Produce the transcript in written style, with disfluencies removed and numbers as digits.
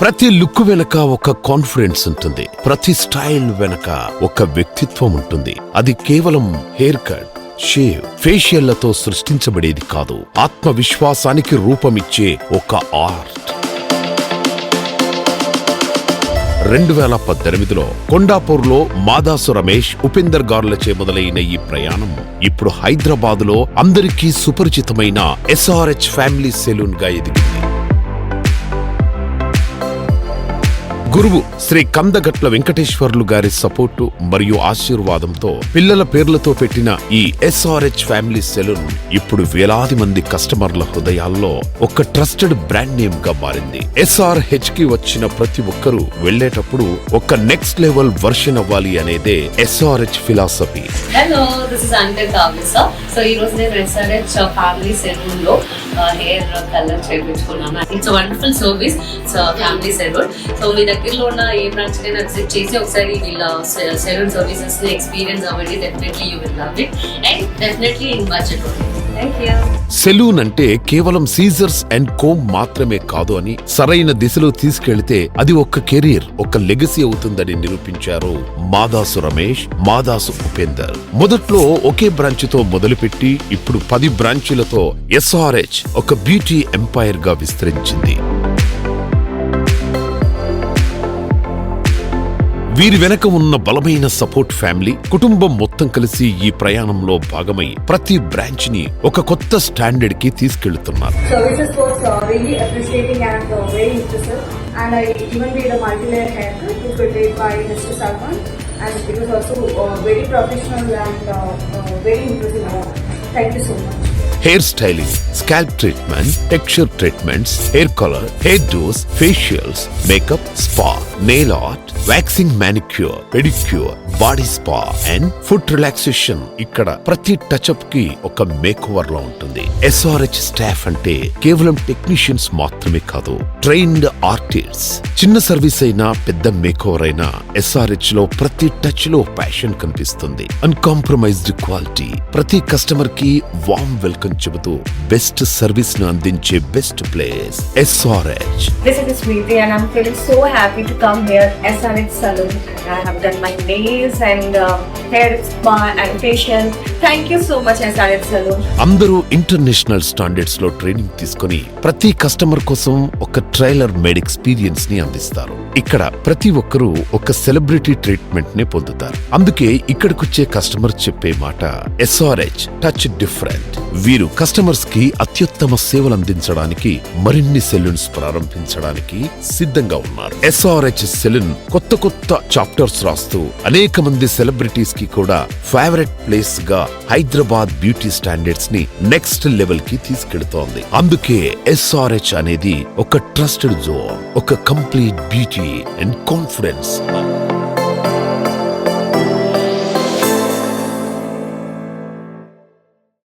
ప్రతి లుక్ వెనక ఒక కాన్ఫిడెన్స్ ఉంటుంది. ప్రతి స్టైల్ వెనక ఒక వ్యక్తిత్వం ఉంటుంది. అది కేవలం హెయిర్ కట్, షేవ్, ఫేషియల్లతో సృష్టించబడేది కాదు. ఆత్మవిశ్వాసానికి రూపమిచ్చే ఒక ఆర్ట్. 2018లో కొండాపూర్లో మాదాసు రమేష్, ఉపేందర్ గార్లచే మొదలైన ఈ ప్రయాణం ఇప్పుడు హైదరాబాదులో అందరికీ సుపరిచితమైన SRH ఫ్యామిలీ సెలూన్ గా ఎదిగింది. గురువు శ్రీ కందగట్ల వెంకటేశ్వర్లు గారి సపోర్టు మరియు ఆశీర్వాదంతో పిల్లల పేర్లతో పెట్టిన ఈ SRH ఫ్యామిలీ సెలూన్ ఇప్పుడు వేలాది మంది కస్టమర్ల హృదయాల్లో ఒక ట్రస్టెడ్ బ్రాండ్ నేమ్ గా మారింది. SRH కి వచ్చిన ప్రతి ఒక్కరూ వెళ్లేటప్పుడు ఒక నెక్స్ట్ లెవెల్ వర్షన్ అవ్వాలి అనేదే SRH philosophy. Hello, this is uncle Kavya. So ఈ రోజు నేను SRH ఫ్యామిలీ సెలూన్ లో హెయిర్ కలర్ చేయించుకున్నాను. It's wonderful service. Family salon. సో మీ దగ్గరలో ఉన్న ఏ బ్రాంచ్ కైనా విజిట్ చేసి ఒకసారి వీళ్ళ సెలూన్ సర్వీసెస్ ని ఎక్స్పీరియన్స్ అవ్వండి. Definitely you will love it and definitely in budget. Salon అంటే కేవలం సీజర్స్ అండ్ కోమ్ మాత్రమే కాదు అని, సరైన దిశలో తీసుకెళ్తే అది ఒక కెరీర్, ఒక లెగసీ అవుతుందని నిరూపించారు మాదాసు రమేష్, మాదాసు ఉపేందర్. మొదట్లో ఒకే బ్రాంచ్ తో మొదలుపెట్టి ఇప్పుడు 10 బ్రాంచీలతో SRH ఒక బ్యూటీ ఎంపైర్ గా విస్తరించింది. వీరి వెనక ఉన్న బలమైన సపోర్ట్ ఫ్యామిలీ, కుటుంబం మొత్తం కలిసి ఈ ప్రయాణంలో భాగమై ప్రతి బ్రాంచ్ ని ఒక కొత్త స్టాండర్డ్ కి తీసుకెళ్తున్నారు. Hair styling, scalp treatment, texture treatments, hair colour, hair dose, facials, makeup, spa, nail art, waxing, manicure, pedicure, body spa and food relaxation. ఇక్కడ ప్రతి టచ్అప్ కి ఒక మేక్ ఓవర్ లా ఉంటుంది. SRH స్టాఫ్ అంటే కేవలం టెక్నీషియన్స్ మాత్రమే కాదు, ట్రైన్డ్ ఆర్టిస్ట్స్. చిన్న సర్వీస్ అయినా పెద్ద మేక్ ఓవర్ అయినా SRH లో ప్రతి టచ్ లో ప్యాషన్ కనిపిస్తుంది. అన్కాంప్రమైజ్డ్ క్వాలిటీ, ప్రతి కస్టమర్ కి వార్మ్ వెల్కమ్ చెబుతూ బెస్ట్ సర్వీస్ ను అందించే best place SRH. This is Smriti and I'm feeling so happy to come here SRH Salon. I have done my nails and hair spa and facial. Thank you so much SRH Salon. అందరూ international standards లో training తీసుకుని ప్రతి customer కోసం ఒక trailer made experience ని అందిస్తారు. ఇక్కడ ప్రతి ఒక్కరూ ఒక సెలబ్రిటీ ట్రీట్మెంట్ ని పొందుతారు. అందుకే ఇక్కడికొచ్చే కస్టమర్ చెప్పే మాట SRH టచ్ డిఫరెంట్. వీరు కస్టమర్స్ కి అత్యుత్తమ సేవలు అందించడానికి మరిన్ని సెలూన్స్ ప్రారంభించడానికి సిద్ధంగా ఉన్నారు. SRH సెలూన్ కొత్త చాప్టర్స్ రాస్తూ అనేక మంది సెలబ్రిటీస్ కి కూడా ఫేవరెట్ ప్లేస్ గా హైదరాబాద్ బ్యూటీ స్టాండర్డ్స్ ని నెక్స్ట్ లెవెల్ కి తీసుకెళ్తోంది. అందుకే SRH అనేది ఒక ట్రస్టెడ్ జోన్, ఒక కంప్లీట్ బ్యూటీ అండ్ కాన్ఫిడెన్స్.